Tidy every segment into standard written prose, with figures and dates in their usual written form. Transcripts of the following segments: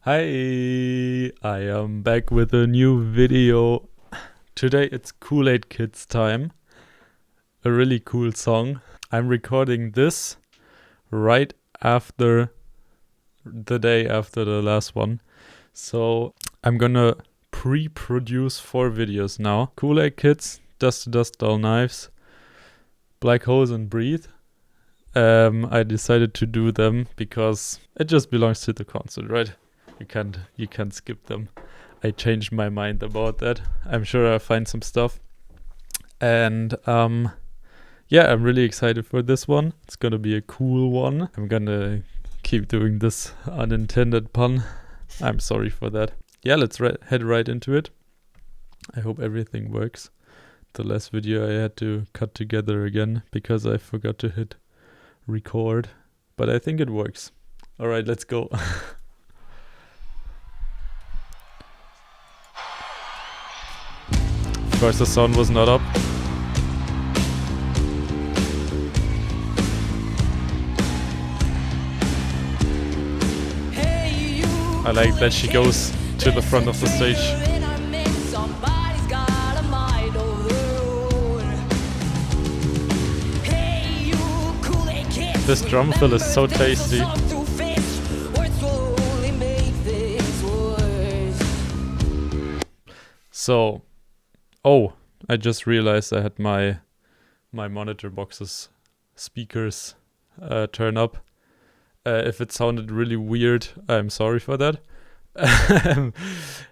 Hi, I am back with a new video. Today it's Kool-Aid time. A really cool song. I'm recording this right after the day after the last one. So I'm gonna pre-produce 4 videos now. Kool-Aid Kids, Dust to Dust Dull Knives, Black Holes and Breathe. I decided to do them because it just belongs to the concert, right? You can't skip them. I changed my mind about that. I'm sure I'll find some stuff. And yeah, I'm really excited for this one. It's gonna be a cool one. I'm gonna keep doing this unintended pun. I'm sorry for that. Yeah, let's head right into it. I hope everything works. The last video I had to cut together again because I forgot to hit record, but I think it works. All right, let's go. Of course, the sound was not up. I like that she goes to the front of the stage. This drum fill is so tasty. So, oh, I just realized I had my monitor box's speakers turn up. If it sounded really weird, I'm sorry for that.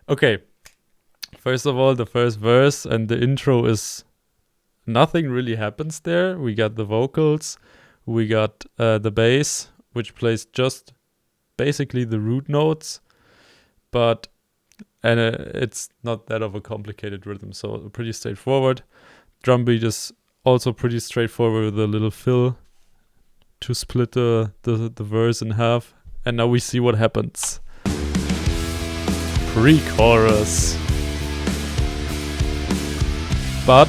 Okay, first of all, the first verse and the intro is nothing really happens there. We got the vocals, we got the bass, which plays just basically the root notes, but it's not that of a complicated rhythm, so pretty straightforward. Drum beat is also pretty straightforward with a little fill to split the verse in half. And now we see what happens. Pre-chorus. But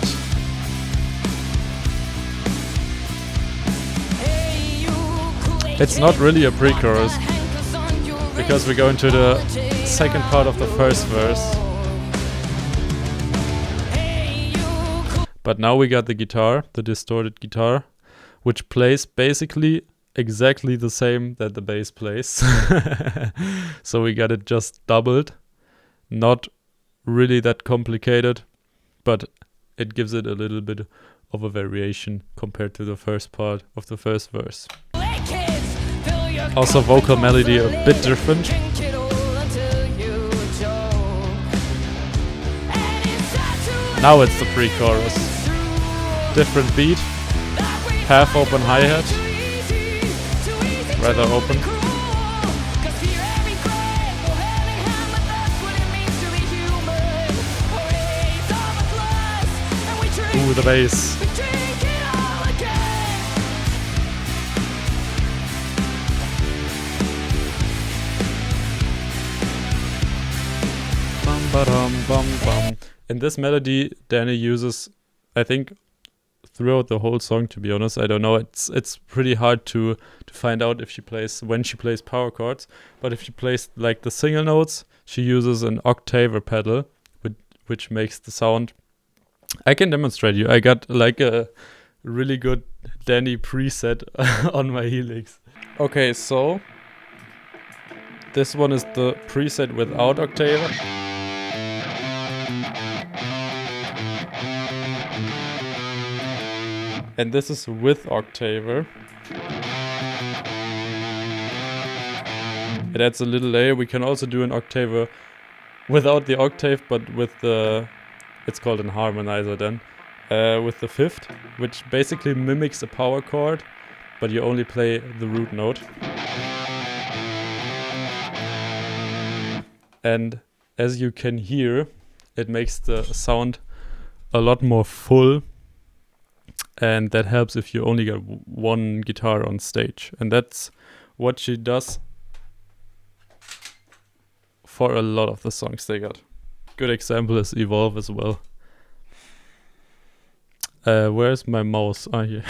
it's not really a pre-chorus because we go into the second part of the first verse. But now we got the guitar, the distorted guitar, which plays basically exactly the same that the bass plays. So we got it just doubled. Not really that complicated, but it gives it a little bit of a variation compared to the first part of the first verse. Also vocal melody a bit different. Now it's the pre-chorus. Different beat. Half open hi-hat. Rather open. Ooh, the bass. Bum ba-dum bum bum. In this melody, Danny uses, I think, throughout the whole song, to be honest, I don't know, it's pretty hard to find out if when she plays power chords, but if she plays like the single notes, she uses an octave pedal, which makes the sound. I can demonstrate you. I got like a really good Danny preset on my Helix. Okay, so this one is the preset without octave. And this is with octave. It adds a little layer. We can also do an octave without the octave, but with the, it's called an harmonizer then, with the fifth, which basically mimics a power chord, but you only play the root note. And as you can hear, it makes the sound a lot more full. And that helps if you only got one guitar on stage. And that's what she does for a lot of the songs they got. Good example is Evolve as well. Where's my mouse? Ah, here.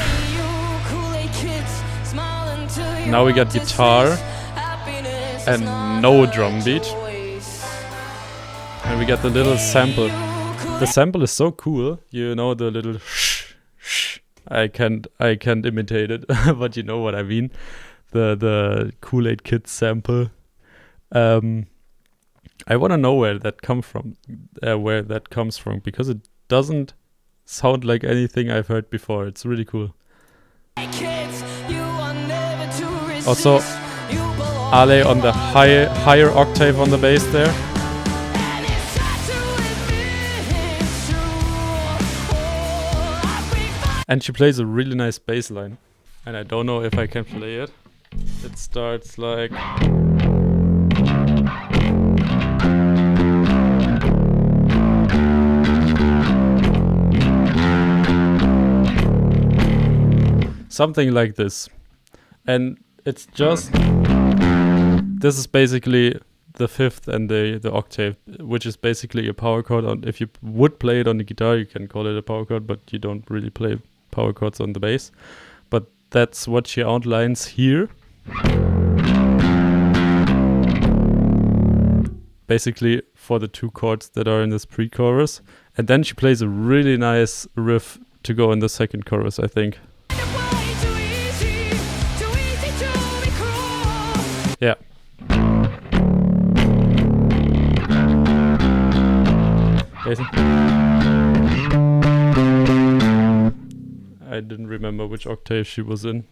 Now we got guitar, and no drum beat. And we get the little sample. The sample is so cool, you know, the little shh. I can't imitate it, but you know what I mean. The Kool-Aid Kids sample. I want to know where that comes from, because it doesn't sound like anything I've heard before. It's really cool. Also, Ale on the higher octave on the bass there. And she plays a really nice bass line. And I don't know if I can play it. It starts like... something like this. And it's just... this is basically the fifth and the octave, which is basically a power chord. If you would play it on the guitar, you can call it a power chord, but you don't really play power chords on the bass. But that's what she outlines here. Basically for the two chords that are in this pre-chorus. And then she plays a really nice riff to go in the second chorus, I think. Yeah. I didn't remember which octave she was in.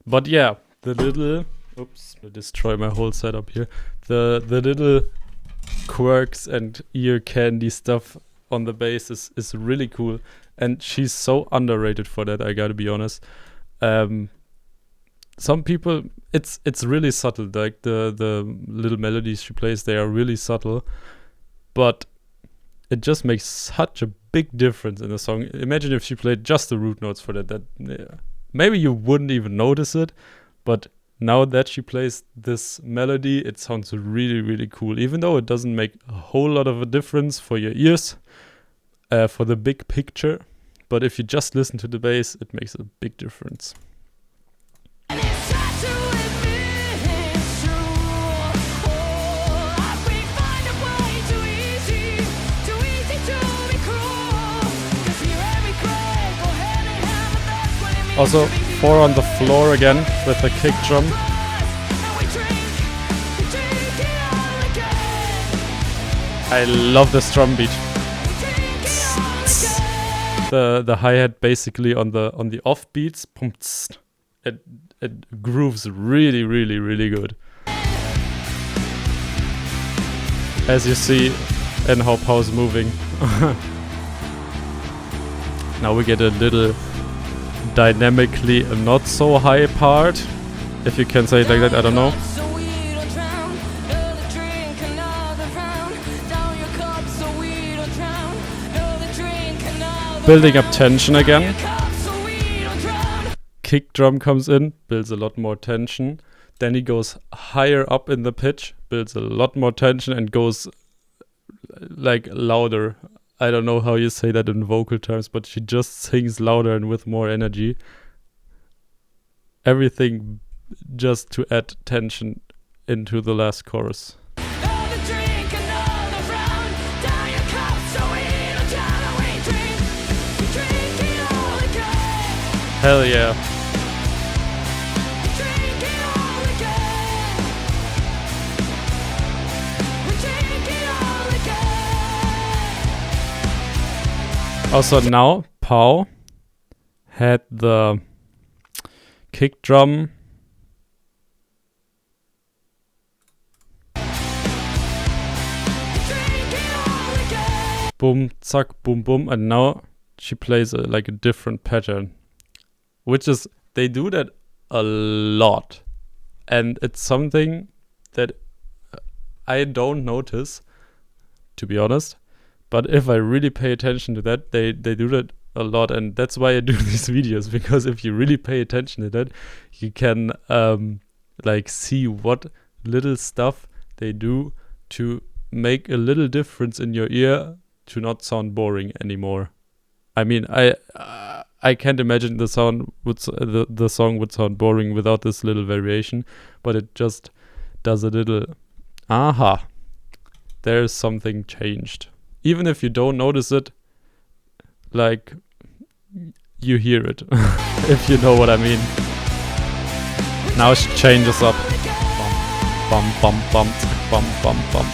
But yeah, the little... oops, I destroy my whole setup here. The little quirks and ear candy stuff on the bass is really cool. And she's so underrated for that, I gotta be honest. Some people, it's really subtle. Like the little melodies she plays, they are really subtle. But it just makes such a big difference in the song. Imagine if she played just the root notes for that. Maybe you wouldn't even notice it, but now that she plays this melody, it sounds really, really cool. Even though it doesn't make a whole lot of a difference for your ears, for the big picture. But if you just listen to the bass, it makes a big difference. Also, 4 on the floor again with the kick drum. I love this drum beat. The hi-hat basically on the off beats. It grooves really, really, really good. As you see in how Pau's moving. Now we get a little dynamically not so high part, if you can say it like that, I don't know. Building up tension again. Kick drum comes in, builds a lot more tension. Then he goes higher up in the pitch, builds a lot more tension and goes like louder. I don't know how you say that in vocal terms, but she just sings louder and with more energy. Everything just to add tension into the last chorus. Hell yeah. Also now, Pau had the kick drum boom, zack, boom, boom, and now she plays like a different pattern, which is, they do that a lot, and it's something that I don't notice, to be honest. But if I really pay attention to that, they do that a lot, and that's why I do these videos, because if you really pay attention to that, you can like see what little stuff they do to make a little difference in your ear to not sound boring anymore. I mean, I can't imagine the song would sound boring without this little variation, but it just does a little aha. There's something changed. Even if you don't notice it, like, you hear it, if you know what I mean. Now she changes up. Bum, bum, bum, bum, bum, bum.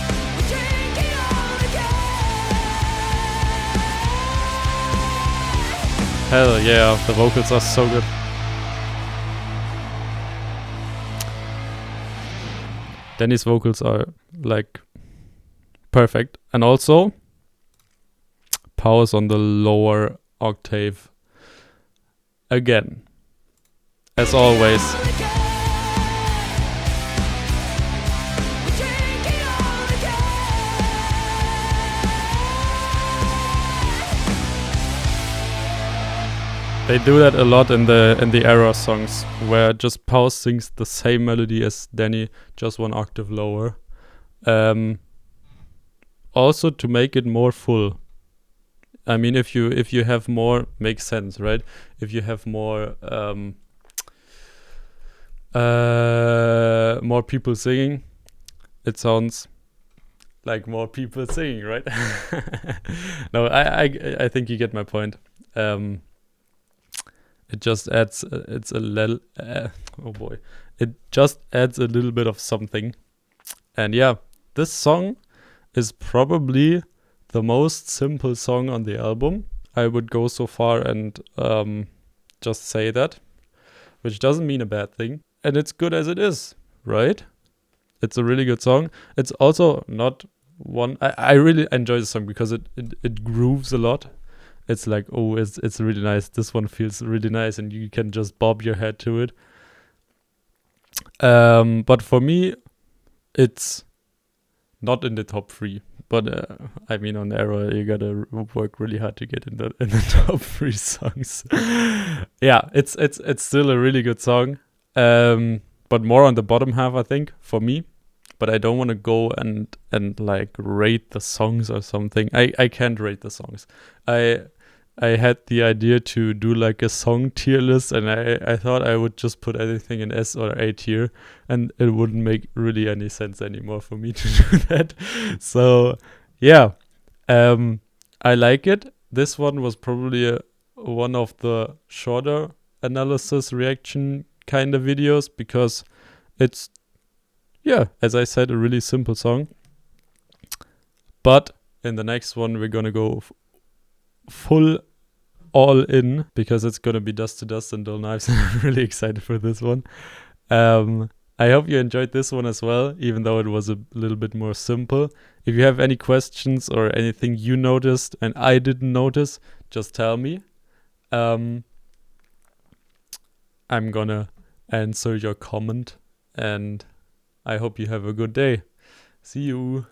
Hell yeah, the vocals are so good. Danny's vocals are like perfect. And also powers on the lower octave again, as always. They do that a lot in the era songs, where just Pause sings the same melody as Danny, just one octave lower. Also to make it more full. I mean, if you have more, makes sense, right? If you have more people singing, it sounds like more people singing, right? No, I think you get my point. It just adds it just adds a little bit of something. And yeah, this song is probably the most simple song on the album. I would go so far and just say that, which doesn't mean a bad thing. And it's good as it is, right? It's a really good song. It's also not one I really enjoy the song because it grooves a lot. It's like, oh, it's really nice. This one feels really nice, and you can just bob your head to it. But for me, it's not in the top 3. But I mean, on Era, you gotta work really hard to get in the top 3 songs. Yeah, it's still a really good song. But more on the bottom half, I think, for me. But I don't want to go and like rate the songs or something. I can't rate the songs. I had the idea to do like a song tier list, and I thought I would just put everything in S or A tier, and it wouldn't make really any sense anymore for me to do that. So yeah, I like it. This one was probably one of the shorter analysis reaction kind of videos, because it's, yeah, as I said, a really simple song. But in the next one, we're gonna go full all in, because it's gonna be Dust to Dust and Dull Knives. I'm really excited for this one. I hope you enjoyed this one as well, even though it was a little bit more simple. If you have any questions or anything you noticed and I didn't notice, just tell me. I'm gonna answer your comment, and I hope you have a good day. See you.